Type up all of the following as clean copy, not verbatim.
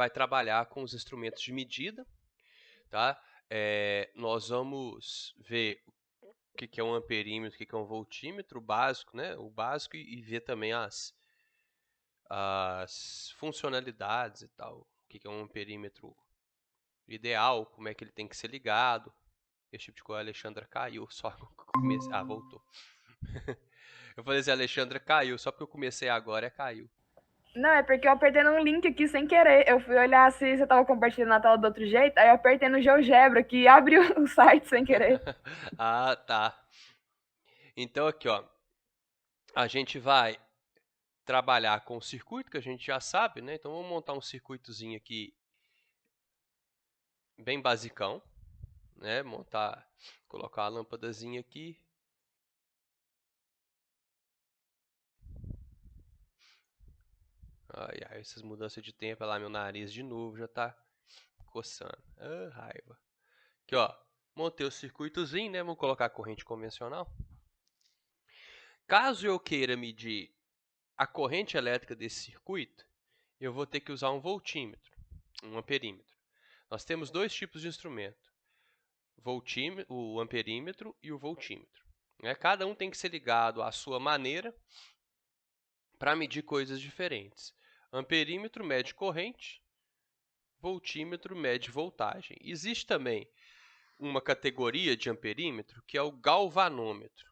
vai trabalhar com os instrumentos de medida, tá? Nós vamos ver o que é um amperímetro, o que é um voltímetro, o básico, né? O básico e ver também as funcionalidades e tal. O que é um amperímetro ideal, como é que ele tem que ser ligado. Esse tipo de coisa. A Alexandra caiu, só que eu comecei... Ah, voltou. Eu falei assim, a Alexandra caiu, só porque eu comecei agora, caiu. Não, é porque eu apertei num link aqui sem querer. Eu fui olhar se você tava compartilhando a tela do outro jeito, aí eu apertei no GeoGebra, que abriu o site sem querer. Ah, tá. Então aqui, ó, a gente vai trabalhar com o circuito, que a gente já sabe, né? Então vamos montar um circuitozinho aqui bem basicão, né? Colocar a lâmpadazinha aqui. Ai, ai, essas mudanças de tempo, lá meu nariz de novo já tá coçando. Ah, raiva. Aqui, ó, montei o circuitozinho, né? Vamos colocar a corrente convencional. Caso eu queira medir a corrente elétrica desse circuito, eu vou ter que usar um voltímetro, um amperímetro. Nós temos dois tipos de instrumento, o amperímetro e o voltímetro. Cada um tem que ser ligado à sua maneira para medir coisas diferentes. Amperímetro mede corrente, voltímetro mede voltagem. Existe também uma categoria de amperímetro que é o galvanômetro.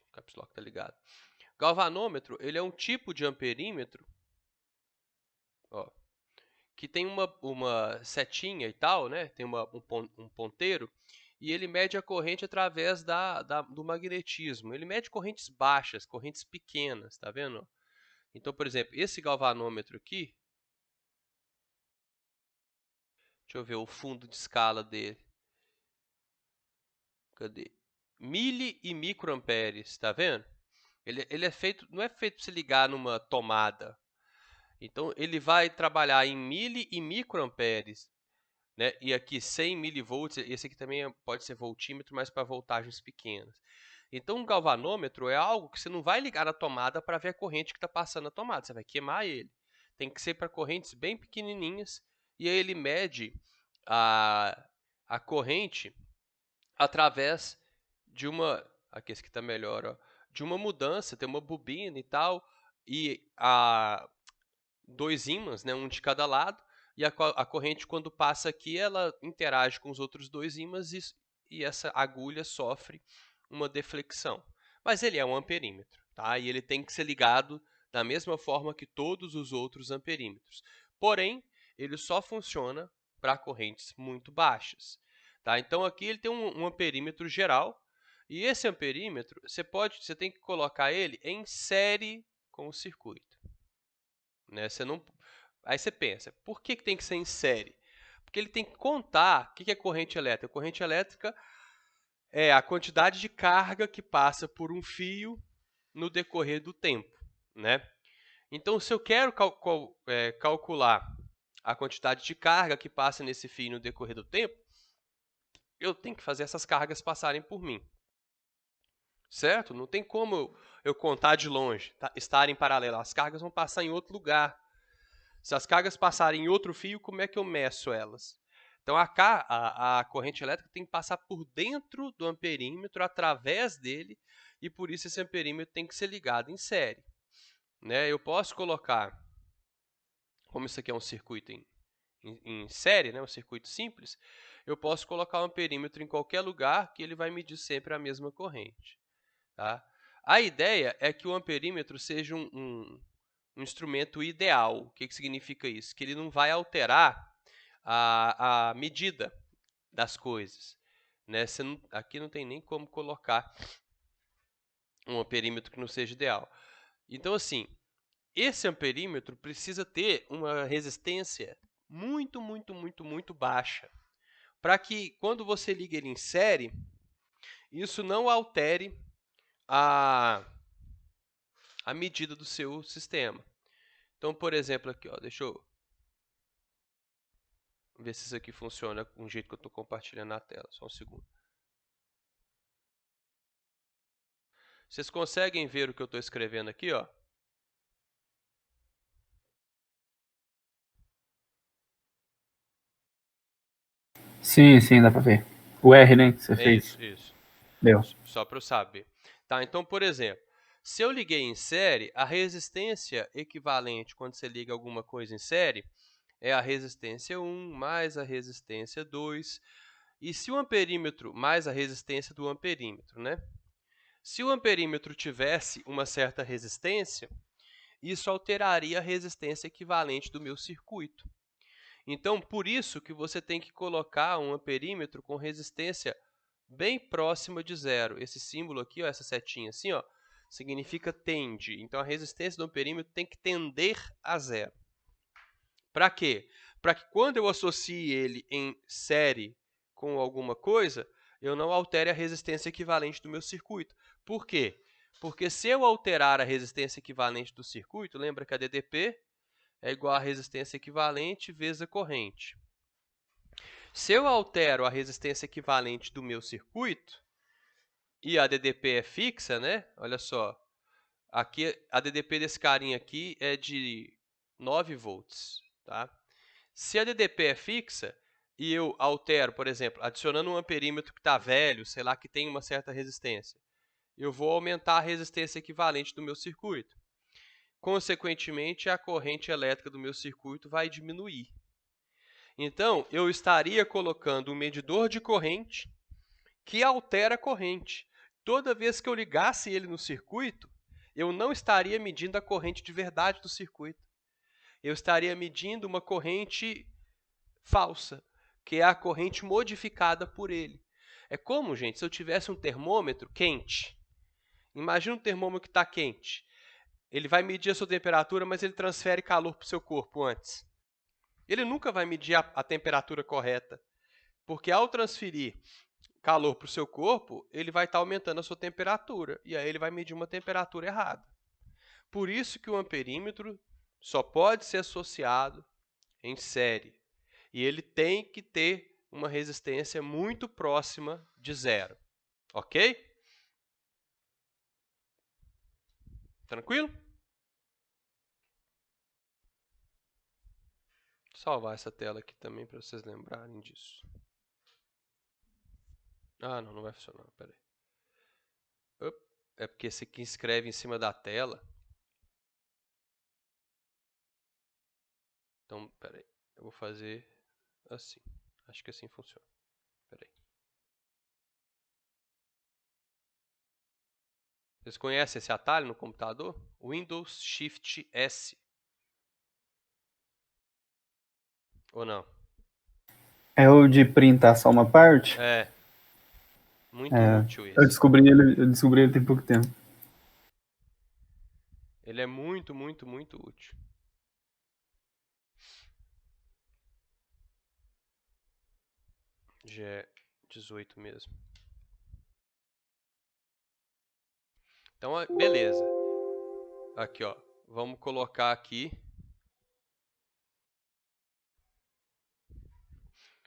O caps lock está ligado. Galvanômetro, ele é um tipo de amperímetro, ó, que tem uma setinha e tal, né? Tem um ponteiro, e ele mede a corrente através do magnetismo. Ele mede correntes baixas, correntes pequenas, tá vendo? Então, por exemplo, esse galvanômetro aqui, deixa eu ver o fundo de escala dele. Cadê? Mili e microamperes, tá vendo? Ele é feito, não é feito para se ligar numa tomada. Então, ele vai trabalhar em mili e microamperes, né? E aqui 100 milivolts, esse aqui também pode ser voltímetro, mas para voltagens pequenas. Então, um galvanômetro é algo que você não vai ligar na tomada para ver a corrente que está passando na tomada, você vai queimar ele. Tem que ser para correntes bem pequenininhas, e aí ele mede a corrente através de uma... Aqui, esse aqui está melhor, ó, de uma mudança, tem uma bobina e tal, e dois ímãs, né, um de cada lado, e a corrente, quando passa aqui, ela interage com os outros dois ímãs e essa agulha sofre uma deflexão. Mas ele é um amperímetro, tá? E ele tem que ser ligado da mesma forma que todos os outros amperímetros. Porém, ele só funciona para correntes muito baixas. Tá? Então, aqui ele tem um amperímetro geral, e esse amperímetro, você tem que colocar ele em série com o circuito. Né? Aí você pensa, por que tem que ser em série? Porque ele tem que contar o que é corrente elétrica. Corrente elétrica é a quantidade de carga que passa por um fio no decorrer do tempo. Né? Então, se eu quero calcular a quantidade de carga que passa nesse fio no decorrer do tempo, eu tenho que fazer essas cargas passarem por mim. Certo? Não tem como eu contar de longe, estar em paralelo. As cargas vão passar em outro lugar. Se as cargas passarem em outro fio, como é que eu meço elas? Então, a corrente elétrica tem que passar por dentro do amperímetro, através dele, e por isso esse amperímetro tem que ser ligado em série. Né? Eu posso colocar, como isso aqui é um circuito em série, né? Um circuito simples, eu posso colocar o amperímetro em qualquer lugar que ele vai medir sempre a mesma corrente. Tá? A ideia é que o amperímetro seja um instrumento ideal. O que significa isso? Que ele não vai alterar a medida das coisas. Né? Aqui não tem nem como colocar um amperímetro que não seja ideal. Então, assim, esse amperímetro precisa ter uma resistência muito, muito, muito, muito baixa, para que, quando você liga ele em série, isso não altere a medida do seu sistema. Então, por exemplo, aqui, ó, deixa eu ver se isso aqui funciona com o jeito que eu estou compartilhando na tela. Só um segundo. Vocês conseguem ver o que eu estou escrevendo aqui, ó? Sim, sim, dá pra ver. O R, né, que você fez. Isso. Deu. Só para eu saber. Tá, então, por exemplo, se eu liguei em série, a resistência equivalente quando você liga alguma coisa em série é a resistência 1 mais a resistência 2. E se o amperímetro mais a resistência do amperímetro, né? Se o amperímetro tivesse uma certa resistência, isso alteraria a resistência equivalente do meu circuito. Então, por isso que você tem que colocar um amperímetro com resistência bem próxima de zero. Esse símbolo aqui, ó, essa setinha assim, ó, significa tende. Então, a resistência do amperímetro tem que tender a zero. Para quê? Para que quando eu associe ele em série com alguma coisa, eu não altere a resistência equivalente do meu circuito. Por quê? Porque se eu alterar a resistência equivalente do circuito, lembra que a DDP é igual a resistência equivalente vezes a corrente. Se eu altero a resistência equivalente do meu circuito, e a DDP é fixa, né? Olha só, aqui a DDP desse carinha aqui é de 9 volts, tá? Se a DDP é fixa e eu altero, por exemplo, adicionando um amperímetro que está velho, sei lá, que tem uma certa resistência, eu vou aumentar a resistência equivalente do meu circuito. Consequentemente, a corrente elétrica do meu circuito vai diminuir. Então, eu estaria colocando um medidor de corrente que altera a corrente. Toda vez que eu ligasse ele no circuito, eu não estaria medindo a corrente de verdade do circuito. Eu estaria medindo uma corrente falsa, que é a corrente modificada por ele. É como, gente, se eu tivesse um termômetro quente. Imagina um termômetro que está quente. Ele vai medir a sua temperatura, mas ele transfere calor para o seu corpo antes. Ele nunca vai medir a temperatura correta, porque ao transferir calor para o seu corpo, ele vai estar aumentando a sua temperatura, e aí ele vai medir uma temperatura errada. Por isso que o amperímetro só pode ser associado em série, e ele tem que ter uma resistência muito próxima de zero, ok? Tranquilo? Vou salvar essa tela aqui também para vocês lembrarem disso. Ah, não vai funcionar, peraí. É porque esse aqui escreve em cima da tela. Então, peraí, eu vou fazer assim. Acho que assim funciona. Peraí. Vocês conhecem esse atalho no computador? Windows Shift S. Ou não? É o de printar só uma parte? É. Muito útil Eu esse. descobri ele tem pouco tempo. Ele é muito útil. Já é 18 mesmo. Então, beleza. Aqui, ó. Vamos colocar aqui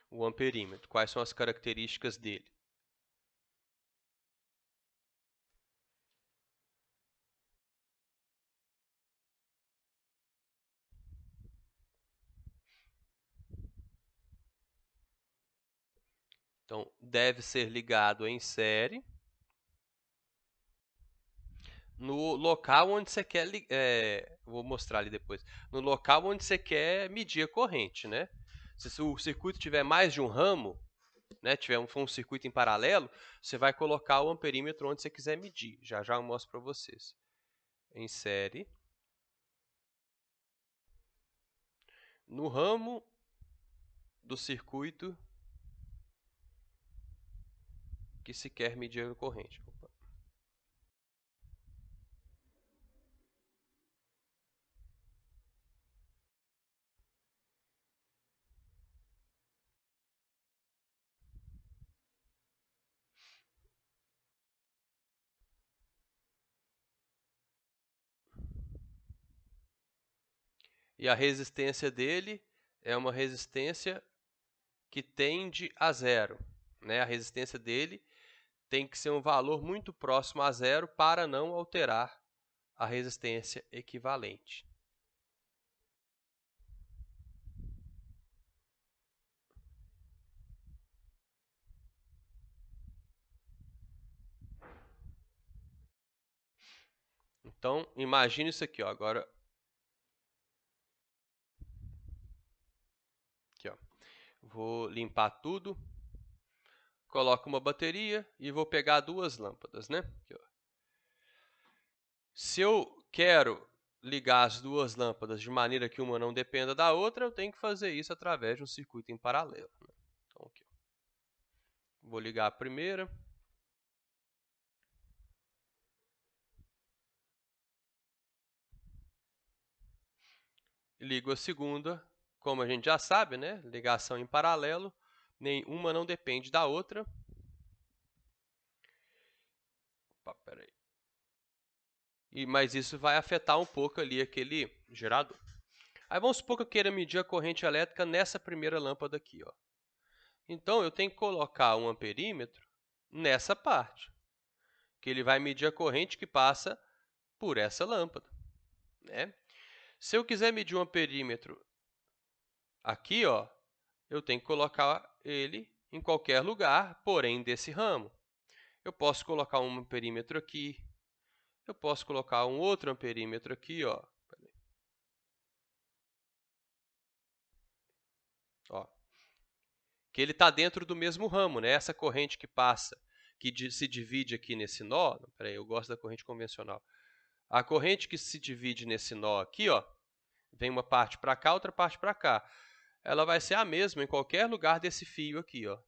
o amperímetro. Quais são as características dele? Então, deve ser ligado em série no local onde você quer, vou mostrar ali depois, no local onde você quer medir a corrente, né? Se o circuito tiver mais de um ramo, né, for um circuito em paralelo, você vai colocar o amperímetro onde você quiser medir. Já eu mostro para vocês. Em série. No ramo do circuito que se quer medir a corrente. Opa. E a resistência dele é uma resistência que tende a zero, né? A resistência dele tem que ser um valor muito próximo a zero para não alterar a resistência equivalente. Então, imagine isso aqui, ó. Agora, aqui, ó. Vou limpar tudo. Coloco uma bateria e vou pegar duas lâmpadas, né? Aqui, ó. Se eu quero ligar as duas lâmpadas de maneira que uma não dependa da outra, eu tenho que fazer isso através de um circuito em paralelo, né? Então, aqui, ó. Vou ligar a primeira. Ligo a segunda. Como a gente já sabe, né? Ligação em paralelo. Nenhuma não depende da outra. Opa, peraí. Mas isso vai afetar um pouco ali aquele gerador. Aí vamos supor que eu queira medir a corrente elétrica nessa primeira lâmpada aqui, ó. Então eu tenho que colocar um amperímetro nessa parte, que ele vai medir a corrente que passa por essa lâmpada, né? Se eu quiser medir um amperímetro aqui, ó, eu tenho que colocar ele em qualquer lugar, porém desse ramo. Eu posso colocar um amperímetro aqui, eu posso colocar um outro amperímetro aqui, ó. Ó, que ele está dentro do mesmo ramo, né? Essa corrente que passa, que se divide aqui nesse nó, peraí, eu gosto da corrente convencional. A corrente que se divide nesse nó aqui, ó, vem uma parte para cá, outra parte para cá. Ela vai ser a mesma em qualquer lugar desse fio aqui, ó,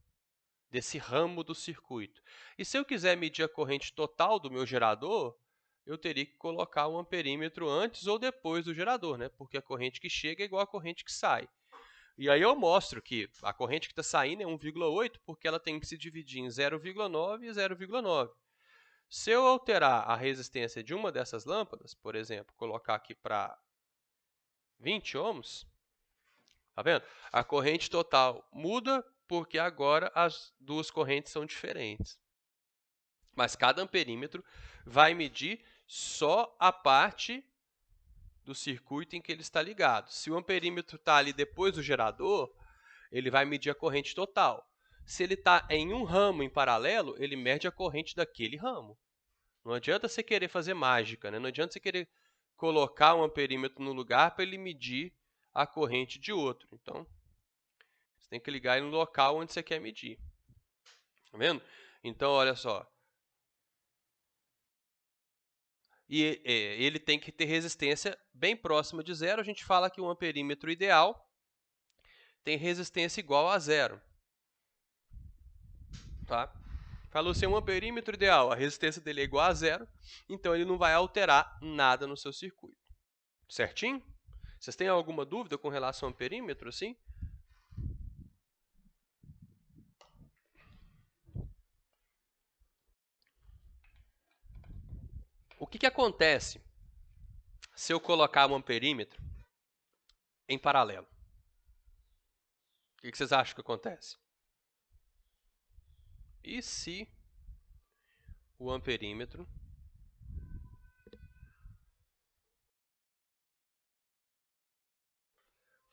desse ramo do circuito. E se eu quiser medir a corrente total do meu gerador, eu teria que colocar um amperímetro antes ou depois do gerador, né? Porque a corrente que chega é igual à corrente que sai. E aí eu mostro que a corrente que está saindo é 1,8, porque ela tem que se dividir em 0,9 e 0,9. Se eu alterar a resistência de uma dessas lâmpadas, por exemplo, colocar aqui para 20 ohms, tá vendo? A corrente total muda porque agora as duas correntes são diferentes. Mas cada amperímetro vai medir só a parte do circuito em que ele está ligado. Se o amperímetro está ali depois do gerador, ele vai medir a corrente total. Se ele está em um ramo em paralelo, ele mede a corrente daquele ramo. Não adianta você querer fazer mágica, né? Não adianta você querer colocar um amperímetro no lugar para ele medir a corrente de outro. Então, você tem que ligar ele no local onde você quer medir. Tá vendo? Então, olha só. E ele tem que ter resistência bem próxima de zero. A gente fala que um amperímetro ideal tem resistência igual a zero. Tá? Falou ser um amperímetro ideal, a resistência dele é igual a zero, então ele não vai alterar nada no seu circuito. Certinho? Vocês têm alguma dúvida com relação ao amperímetro, assim? O que acontece se eu colocar um amperímetro em paralelo? O que vocês acham que acontece? E se o amperímetro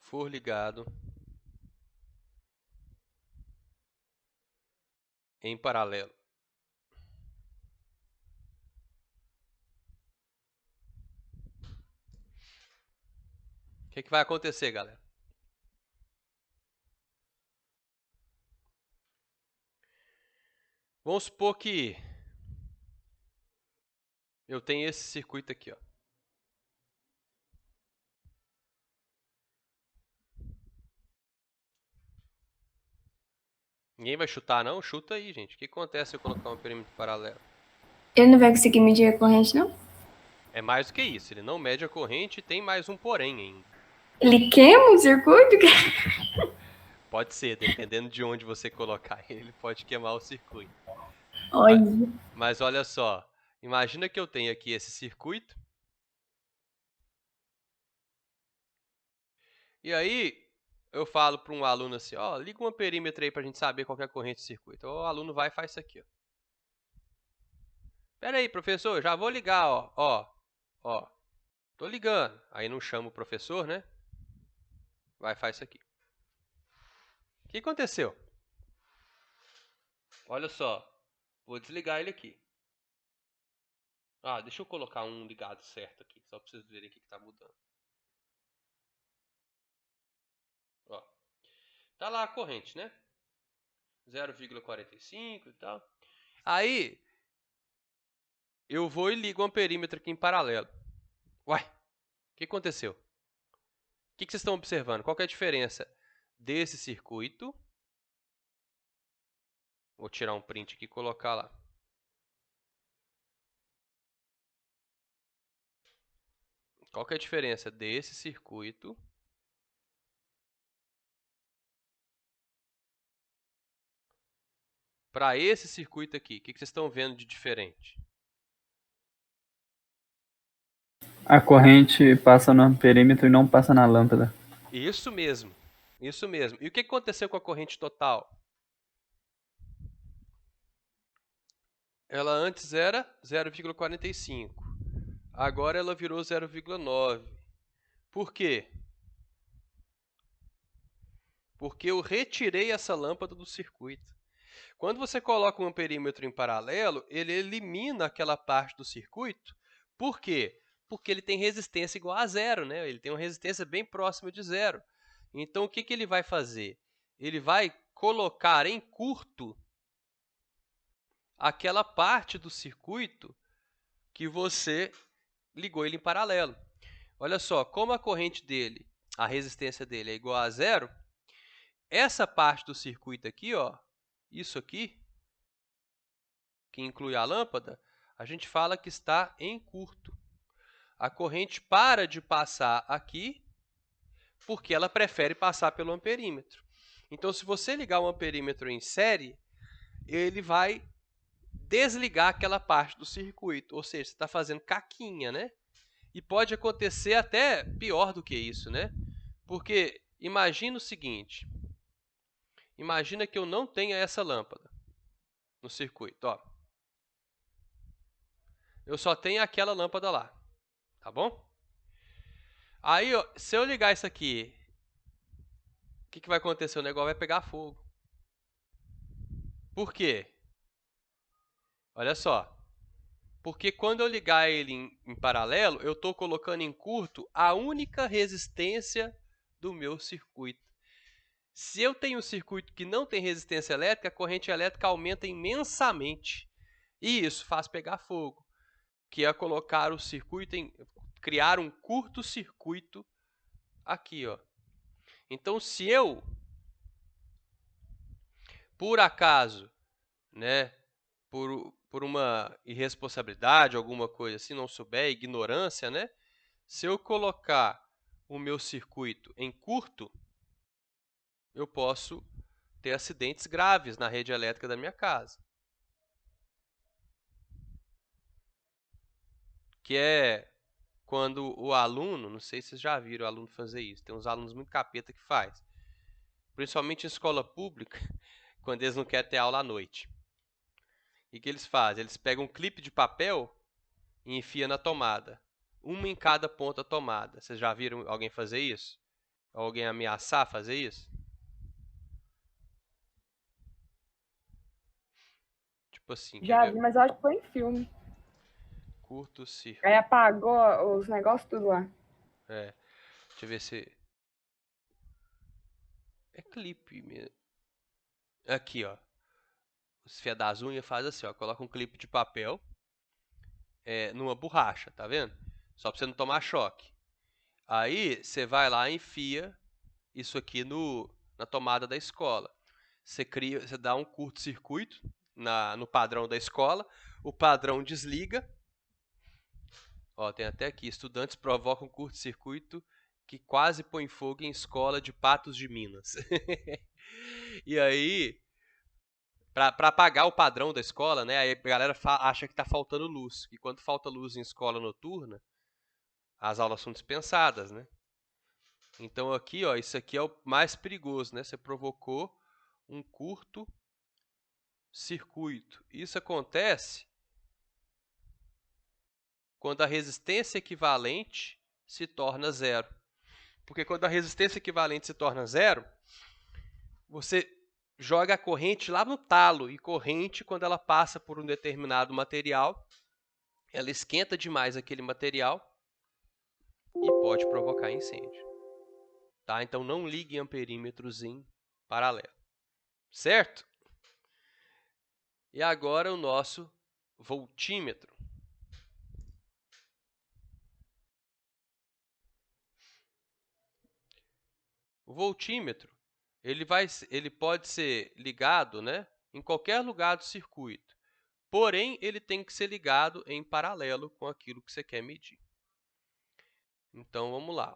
for ligado em paralelo? O que vai acontecer, galera? Vamos supor que eu tenho esse circuito aqui, ó. Ninguém vai chutar, não? Chuta aí, gente. O que acontece se eu colocar um amperímetro paralelo? Ele não vai conseguir medir a corrente, não? É mais do que isso. Ele não mede a corrente e tem mais um porém ainda. Ele queima o circuito? Pode ser, dependendo de onde você colocar ele pode queimar o circuito. Olha. Mas olha só, imagina que eu tenho aqui esse circuito. E aí eu falo para um aluno assim, ó, liga um amperímetro aí para a gente saber qual é a corrente do circuito. O aluno vai e faz isso aqui, ó. Pera aí, professor, já vou ligar, ó. Tô ligando. Aí não chama o professor, né? Vai e faz isso aqui. O que aconteceu? Olha só, vou desligar ele aqui. Deixa eu colocar um ligado certo aqui, só para vocês verem o que está mudando. Ó, tá lá a corrente, né? 0,45 e tal. Aí, eu vou e ligo o amperímetro aqui em paralelo. Uai, o que aconteceu? O que vocês estão observando? Qual que é a diferença desse circuito? Vou tirar um print aqui e colocar lá. Qual que é a diferença desse circuito para esse circuito aqui? O que vocês estão vendo de diferente? A corrente passa no amperímetro e não passa na lâmpada. Isso mesmo, isso mesmo. E o que aconteceu com a corrente total? Ela antes era 0,45. Agora ela virou 0,9. Por quê? Porque eu retirei essa lâmpada do circuito. Quando você coloca um amperímetro em paralelo, ele elimina aquela parte do circuito. Por quê? Porque ele tem resistência igual a zero, né? Ele tem uma resistência bem próxima de zero. Então, o que ele vai fazer? Ele vai colocar em curto aquela parte do circuito que você ligou ele em paralelo. Olha só, como a corrente dele, a resistência dele é igual a zero, essa parte do circuito aqui, ó, isso aqui, que inclui a lâmpada, a gente fala que está em curto. A corrente para de passar aqui porque ela prefere passar pelo amperímetro. Então, se você ligar um amperímetro em série, ele vai desligar aquela parte do circuito, ou seja, você está fazendo caquinha, né? E pode acontecer até pior do que isso, né? Porque imagina o seguinte, imagina que eu não tenha essa lâmpada no circuito, ó. Eu só tenho aquela lâmpada lá, tá bom? Aí, ó, se eu ligar isso aqui, o que vai acontecer? O negócio vai pegar fogo. Por quê? Olha só. Porque quando eu ligar ele em paralelo, eu estou colocando em curto a única resistência do meu circuito. Se eu tenho um circuito que não tem resistência elétrica, a corrente elétrica aumenta imensamente. E isso faz pegar fogo, que é colocar o circuito criar um curto-circuito aqui, ó. Então, se eu, por acaso, né, por uma irresponsabilidade, alguma coisa assim, não souber, ignorância, né, se eu colocar o meu circuito em curto, eu posso ter acidentes graves na rede elétrica da minha casa. Que é quando o aluno, não sei se vocês já viram o aluno fazer isso, tem uns alunos muito capeta que faz. Principalmente em escola pública, quando eles não querem ter aula à noite. E o que eles fazem? Eles pegam um clipe de papel e enfiam na tomada. Uma em cada ponta da tomada. Vocês já viram alguém fazer isso? Alguém ameaçar fazer isso? Tipo assim, quer Já ver? vi, mas eu acho que foi em filme. Curto círculo. Aí apagou os negócios tudo lá. É. Deixa eu ver se... É clipe mesmo. Aqui, ó. Os fios das unhas faz assim, ó. Coloca um clipe de papel numa borracha, tá vendo? Só pra você não tomar choque. Aí, você vai lá e enfia isso aqui na tomada da escola. Você dá um curto-circuito no padrão da escola. O padrão desliga. Ó, tem até aqui, estudantes provocam curto-circuito que quase põe fogo em escola de Patos de Minas. E aí, para apagar o padrão da escola, né? Aí a galera acha que tá faltando luz. E quando falta luz em escola noturna, as aulas são dispensadas, né? Então aqui, ó, isso aqui é o mais perigoso, né? Você provocou um curto-circuito. Isso acontece quando a resistência equivalente se torna zero. Porque quando a resistência equivalente se torna zero, você joga a corrente lá no talo. E corrente, quando ela passa por um determinado material, ela esquenta demais aquele material e pode provocar incêndio. Tá? Então não ligue amperímetros em paralelo. Certo? E agora o nosso voltímetro. O voltímetro, ele pode ser ligado, né, em qualquer lugar do circuito. Porém, ele tem que ser ligado em paralelo com aquilo que você quer medir. Então, vamos lá.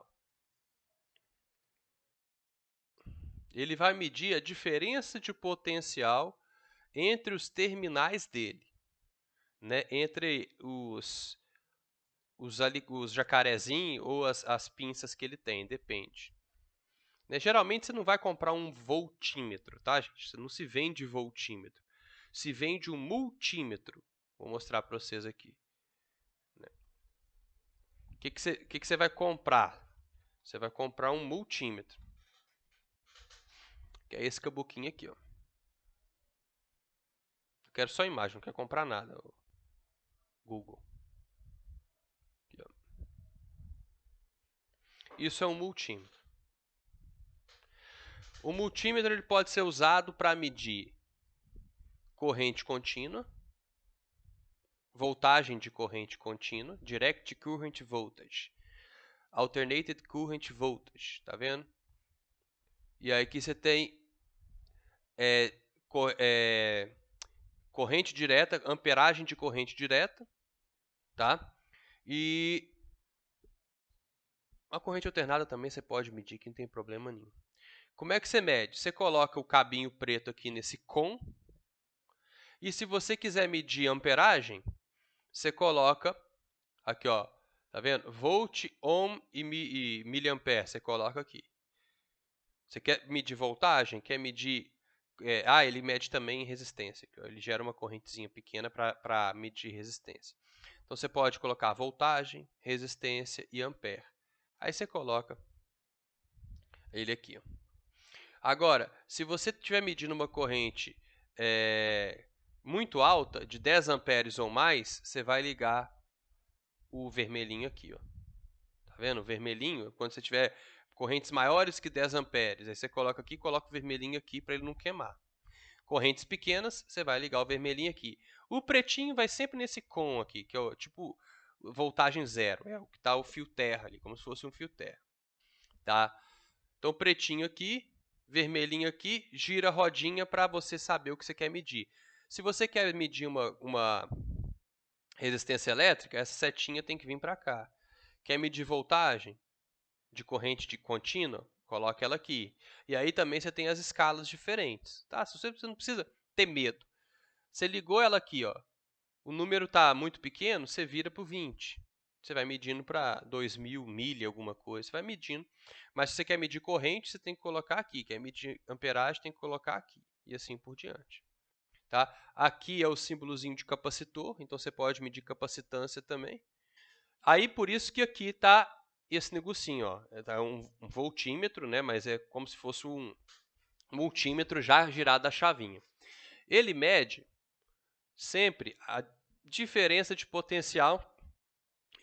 Ele vai medir a diferença de potencial entre os terminais dele, né, entre os jacarezinhos ou as pinças que ele tem, depende. Né, geralmente você não vai comprar um voltímetro, tá, gente? Você não se vende voltímetro. Se vende um multímetro. Vou mostrar para vocês aqui. O que você vai comprar? Você vai comprar um multímetro. Que é esse cabuquinho aqui, ó. Eu quero só imagem, não quero comprar nada. Google. Aqui, ó. Isso é um multímetro. O multímetro ele pode ser usado para medir corrente contínua, voltagem de corrente contínua, direct current voltage, alternated current voltage, tá vendo? E aí aqui você tem corrente direta, amperagem de corrente direta, tá? E a corrente alternada também você pode medir, que não tem problema nenhum. Como é que você mede? Você coloca o cabinho preto aqui nesse com, e se você quiser medir amperagem, você coloca aqui, ó, tá vendo? Volt, ohm e miliampere, você coloca aqui. Você quer medir voltagem? Quer medir... ele mede também resistência. Ele gera uma correntezinha pequena para medir resistência. Então, você pode colocar voltagem, resistência e ampere. Aí você coloca ele aqui, ó. Agora, se você estiver medindo uma corrente muito alta, de 10 amperes ou mais, você vai ligar o vermelhinho aqui, ó. Tá vendo? O vermelhinho, quando você tiver correntes maiores que 10 amperes, aí você coloca aqui, coloca o vermelhinho aqui para ele não queimar. Correntes pequenas, você vai ligar o vermelhinho aqui. O pretinho vai sempre nesse com aqui, que é o tipo voltagem zero, é o que está o fio terra ali, como se fosse um fio terra. Tá? Então, pretinho aqui, vermelhinho aqui, gira a rodinha para você saber o que você quer medir. Se você quer medir uma resistência elétrica, essa setinha tem que vir para cá. Quer medir voltagem de corrente de contínua? Coloque ela aqui. E aí também você tem as escalas diferentes. Tá? Você não precisa ter medo. Você ligou ela aqui, ó. O número está muito pequeno, você vira para o 20. Você vai medindo para 2000 milha, alguma coisa. Você vai medindo. Mas se você quer medir corrente, você tem que colocar aqui. Quer medir amperagem, tem que colocar aqui. E assim por diante. Tá? Aqui é o símbolozinho de capacitor, então você pode medir capacitância também. Aí, por isso que aqui está esse negocinho, ó. É um voltímetro, né? Mas é como se fosse um multímetro já girado a chavinha. Ele mede sempre a diferença de potencial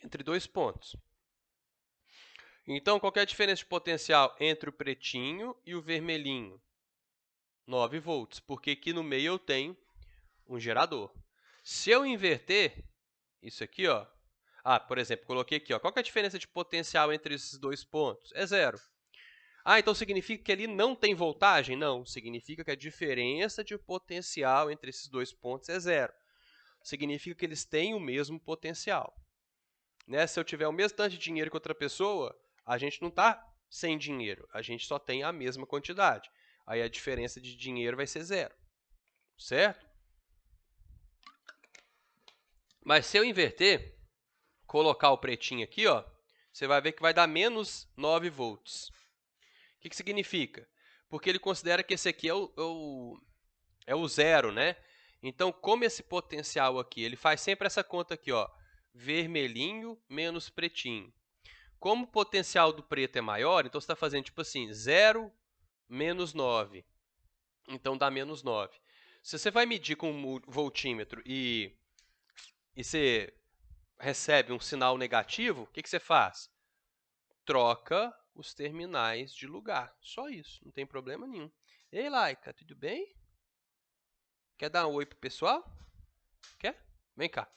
entre dois pontos. Então, qual é a diferença de potencial entre o pretinho e o vermelhinho? 9 volts, porque aqui no meio eu tenho um gerador. Se eu inverter isso aqui, ó, por exemplo, coloquei aqui, ó, qual é a diferença de potencial entre esses dois pontos? É zero. Então significa que ali não tem voltagem? Não, significa que a diferença de potencial entre esses dois pontos é zero. Significa que eles têm o mesmo potencial. Né? Se eu tiver o mesmo tanto de dinheiro que outra pessoa, a gente não está sem dinheiro, a gente só tem a mesma quantidade. Aí a diferença de dinheiro vai ser zero, certo? Mas se eu inverter, colocar o pretinho aqui, ó, você vai ver que vai dar menos 9 volts. O que significa? Porque ele considera que esse aqui é o zero, né? Então, como esse potencial aqui, ele faz sempre essa conta aqui, ó, vermelhinho menos pretinho. Como o potencial do preto é maior, então você está fazendo tipo assim, 0 menos 9. Então, dá menos 9. Se você vai medir com um voltímetro e você recebe um sinal negativo, o que você faz? Troca os terminais de lugar. Só isso, não tem problema nenhum. Ei, Laika, tudo bem? Quer dar um oi pro pessoal? Quer? Vem cá.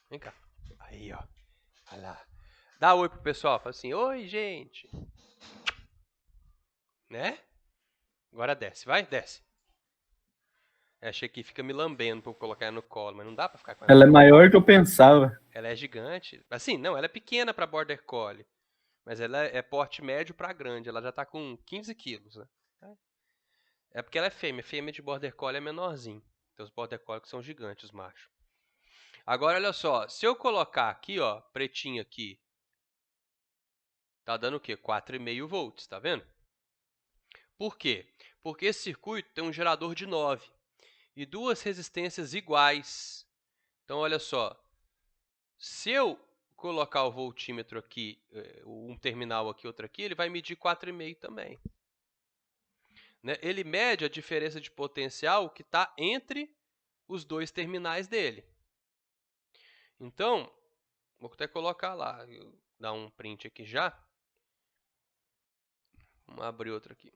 Vem cá. Aí, ó. Olha lá. Dá um oi pro pessoal. Fala assim, oi, gente. Né? Agora desce, vai, desce. Achei que fica me lambendo pra eu colocar ela no colo, mas não dá pra ficar com ela. Ela é maior que eu pensava. Ela é gigante. Assim, não, ela é pequena pra Border Collie. Mas ela é porte médio pra grande. Ela já tá com 15 quilos, né? É porque ela é fêmea. Fêmea de Border Collie é menorzinho. Então os Border Collie que são gigantes, os machos. Agora, olha só. Se eu colocar aqui, ó, pretinho aqui, tá dando o quê? 4,5 volts, tá vendo? Por quê? Porque esse circuito tem um gerador de 9 e duas resistências iguais. Então, olha só. Se eu colocar o voltímetro aqui, um terminal aqui, outro aqui, ele vai medir 4,5 também. Né? Ele mede a diferença de potencial que está entre os dois terminais dele. Então, vou até colocar lá, dar um print aqui já. Vamos abrir outro aqui.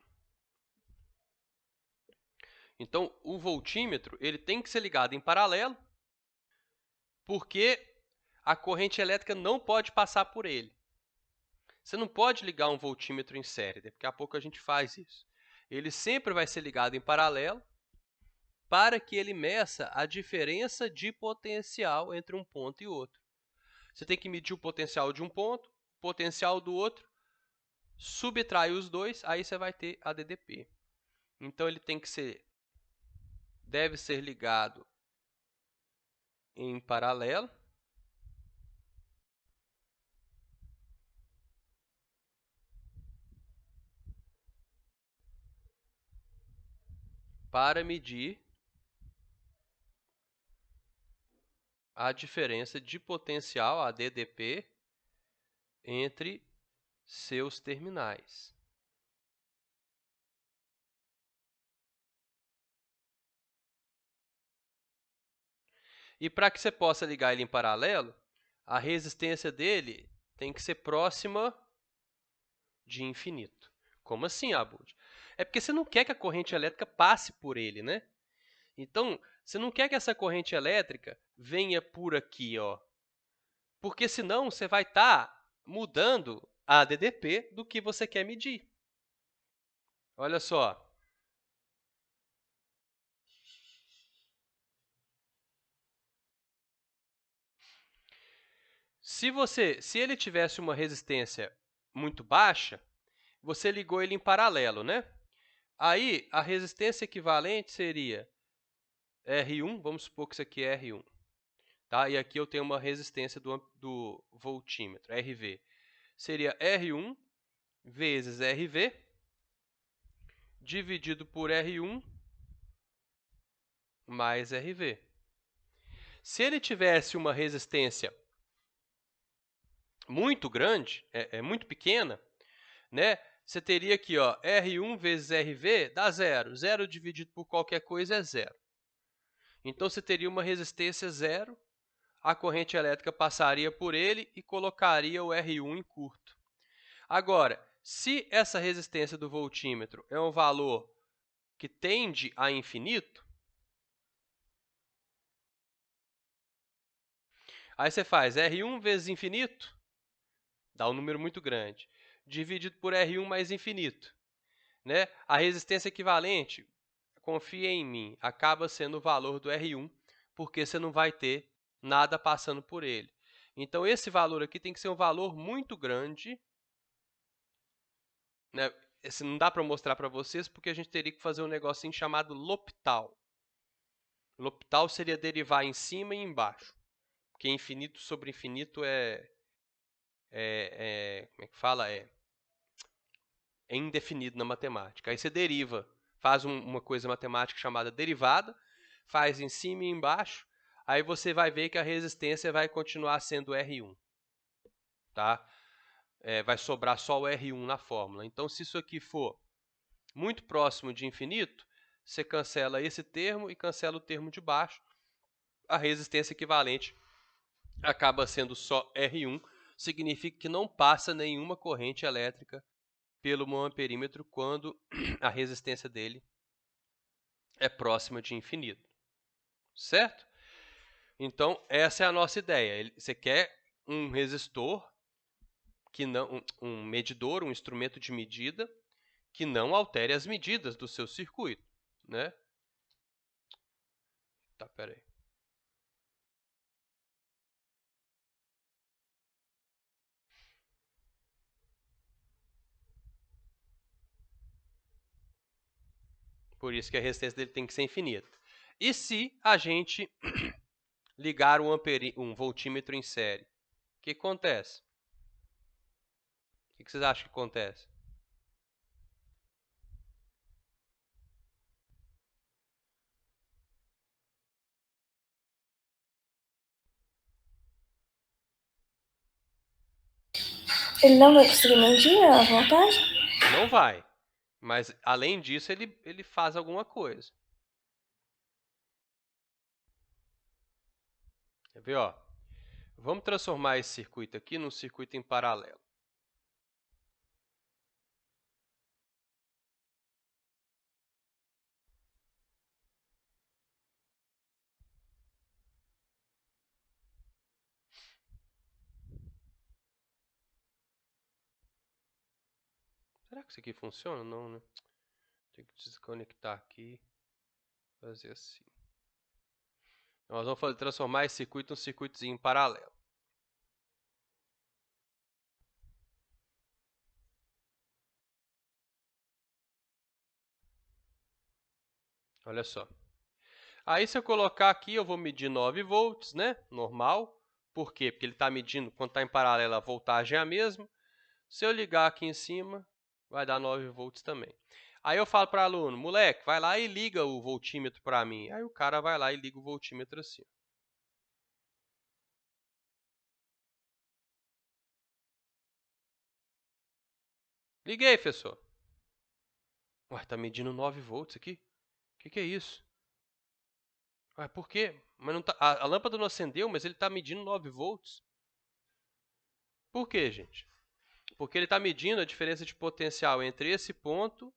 Então, o voltímetro ele tem que ser ligado em paralelo, porque a corrente elétrica não pode passar por ele. Você não pode ligar um voltímetro em série, daqui a pouco a gente faz isso. Ele sempre vai ser ligado em paralelo para que ele meça a diferença de potencial entre um ponto e outro. Você tem que medir o potencial de um ponto, o potencial do outro, subtrai os dois, aí você vai ter a DDP. Então ele deve ser ligado em paralelo. Para medir a diferença de potencial, a DDP, entre seus terminais. E para que você possa ligar ele em paralelo, a resistência dele tem que ser próxima de infinito. Como assim, Abud? É porque você não quer que a corrente elétrica passe por ele, né? Então, você não quer que essa corrente elétrica venha por aqui, ó. Porque senão você vai estar mudando a DDP do que você quer medir. Olha só. Se ele tivesse uma resistência muito baixa, você ligou ele em paralelo, né? Aí, a resistência equivalente seria R1, vamos supor que isso aqui é R1. Tá? E aqui eu tenho uma resistência do voltímetro, RV. Seria R1 vezes RV, dividido por R1 mais RV. Se ele tivesse uma resistência muito grande, muito pequena, né? Você teria aqui, ó, R1 vezes RV dá zero. Zero dividido por qualquer coisa é zero. Então, você teria uma resistência zero, a corrente elétrica passaria por ele e colocaria o R1 em curto. Agora, se essa resistência do voltímetro é um valor que tende a infinito, aí você faz R1 vezes infinito, dá um número muito grande, dividido por R1 mais infinito. Né? A resistência equivalente, confia em mim, acaba sendo o valor do R1, porque você não vai ter nada passando por ele. Então, esse valor aqui tem que ser um valor muito grande. Né? Esse não dá para mostrar para vocês, porque a gente teria que fazer um negocinho chamado L'Hopital. L'Hopital seria derivar em cima e embaixo, porque infinito sobre infinito como é que fala? É indefinido na matemática. Aí você deriva, faz uma coisa matemática chamada derivada, faz em cima e embaixo, aí você vai ver que a resistência vai continuar sendo R1. Tá? Vai sobrar só o R1 na fórmula. Então, se isso aqui for muito próximo de infinito, você cancela esse termo e cancela o termo de baixo. A resistência equivalente acaba sendo só R1, significa que não passa nenhuma corrente elétrica pelo mAh quando a resistência dele é próxima de infinito, certo? Então, essa é a nossa ideia. Você quer um resistor, que não, um medidor, um instrumento de medida, que não altere as medidas do seu circuito, né? Tá, peraí. Por isso que a resistência dele tem que ser infinita. E se a gente ligar um voltímetro em série, o que acontece? O que vocês acham que acontece? Ele não vai conseguir medir a voltagem? Não vai. Mas, além disso, ele faz alguma coisa. Quer ver, ó? Vamos transformar esse circuito aqui num circuito em paralelo. Será que isso aqui funciona? Não, né? Tem que desconectar aqui. Fazer assim. Nós vamos transformar esse circuito num circuitozinho em paralelo. Olha só. Aí, se eu colocar aqui, eu vou medir 9 volts, né? Normal. Por quê? Porque ele está medindo, quando está em paralelo, a voltagem é a mesma. Se eu ligar aqui em cima, vai dar 9 volts também. Aí eu falo para o aluno, moleque, vai lá e liga o voltímetro para mim. Aí o cara vai lá e liga o voltímetro assim. Liguei, professor. Ué, tá medindo 9 volts aqui? O que é isso? Ué, por quê? Mas não tá, a lâmpada não acendeu, mas ele está medindo 9 volts. Por quê, gente? Porque ele está medindo a diferença de potencial entre esse ponto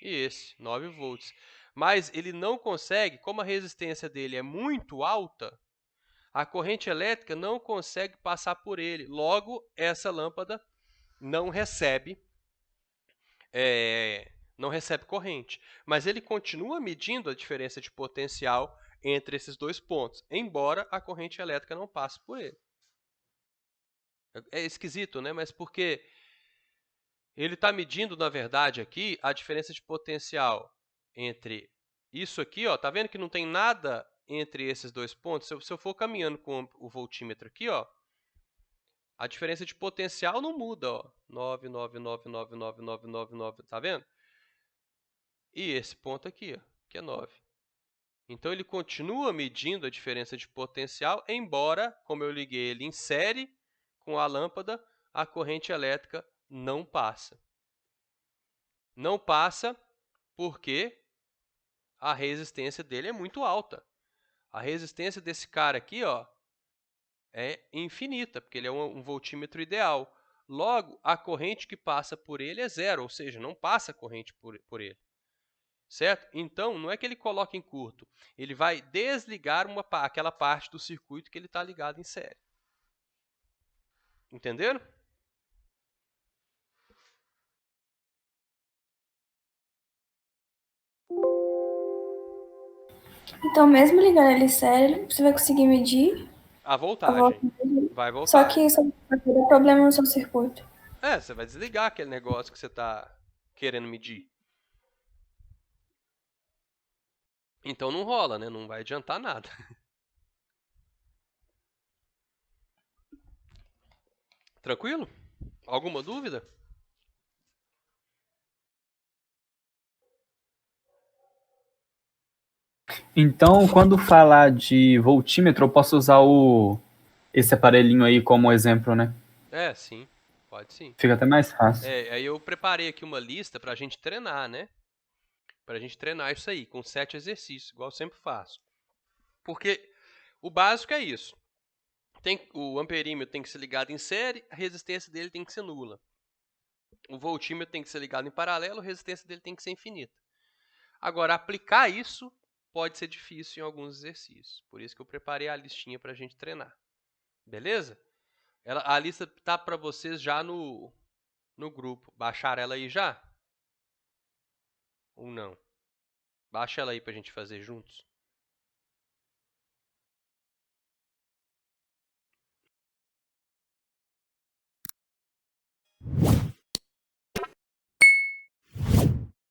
e esse, 9 volts. Mas ele não consegue, como a resistência dele é muito alta, a corrente elétrica não consegue passar por ele. Logo, essa lâmpada não recebe corrente. Mas ele continua medindo a diferença de potencial entre esses dois pontos, embora a corrente elétrica não passe por ele. É esquisito, né? Mas porque ele está medindo, na verdade, aqui a diferença de potencial entre isso aqui, ó. Tá vendo que não tem nada entre esses dois pontos? Se eu for caminhando com o voltímetro aqui, ó, a diferença de potencial não muda, ó. 9,9999999, tá vendo? E esse ponto aqui, ó, que é 9. Então, ele continua medindo a diferença de potencial, embora, como eu liguei ele em série com a lâmpada, a corrente elétrica não passa. Não passa porque a resistência dele é muito alta. A resistência desse cara aqui, ó, é infinita, porque ele é um voltímetro ideal. Logo, a corrente que passa por ele é zero, ou seja, não passa corrente por ele. Certo? Então, não é que ele coloca em curto, ele vai desligar aquela parte do circuito que ele está ligado em série. Entenderam? Então, mesmo ligando ele sério, você vai conseguir medir A a voltagem voltagem. vai Só voltar. que isso vai ter problema no seu circuito. Você vai desligar aquele negócio que você está querendo medir. Então não rola, né? Não vai adiantar nada. Tranquilo? Alguma dúvida? Então, quando falar de voltímetro, eu posso usar esse aparelhinho aí como exemplo, né? Sim. Pode sim. Fica até mais fácil. Aí eu preparei aqui uma lista para a gente treinar, né? Para a gente treinar isso aí, com 7 exercícios, igual eu sempre faço. Porque o básico é isso. O amperímetro tem que ser ligado em série, a resistência dele tem que ser nula. O voltímetro tem que ser ligado em paralelo, a resistência dele tem que ser infinita. Agora, aplicar isso pode ser difícil em alguns exercícios. Por isso que eu preparei a listinha para a gente treinar. Beleza? A lista tá para vocês já no grupo. Baixaram ela aí já? Ou não? Baixa ela aí para a gente fazer juntos.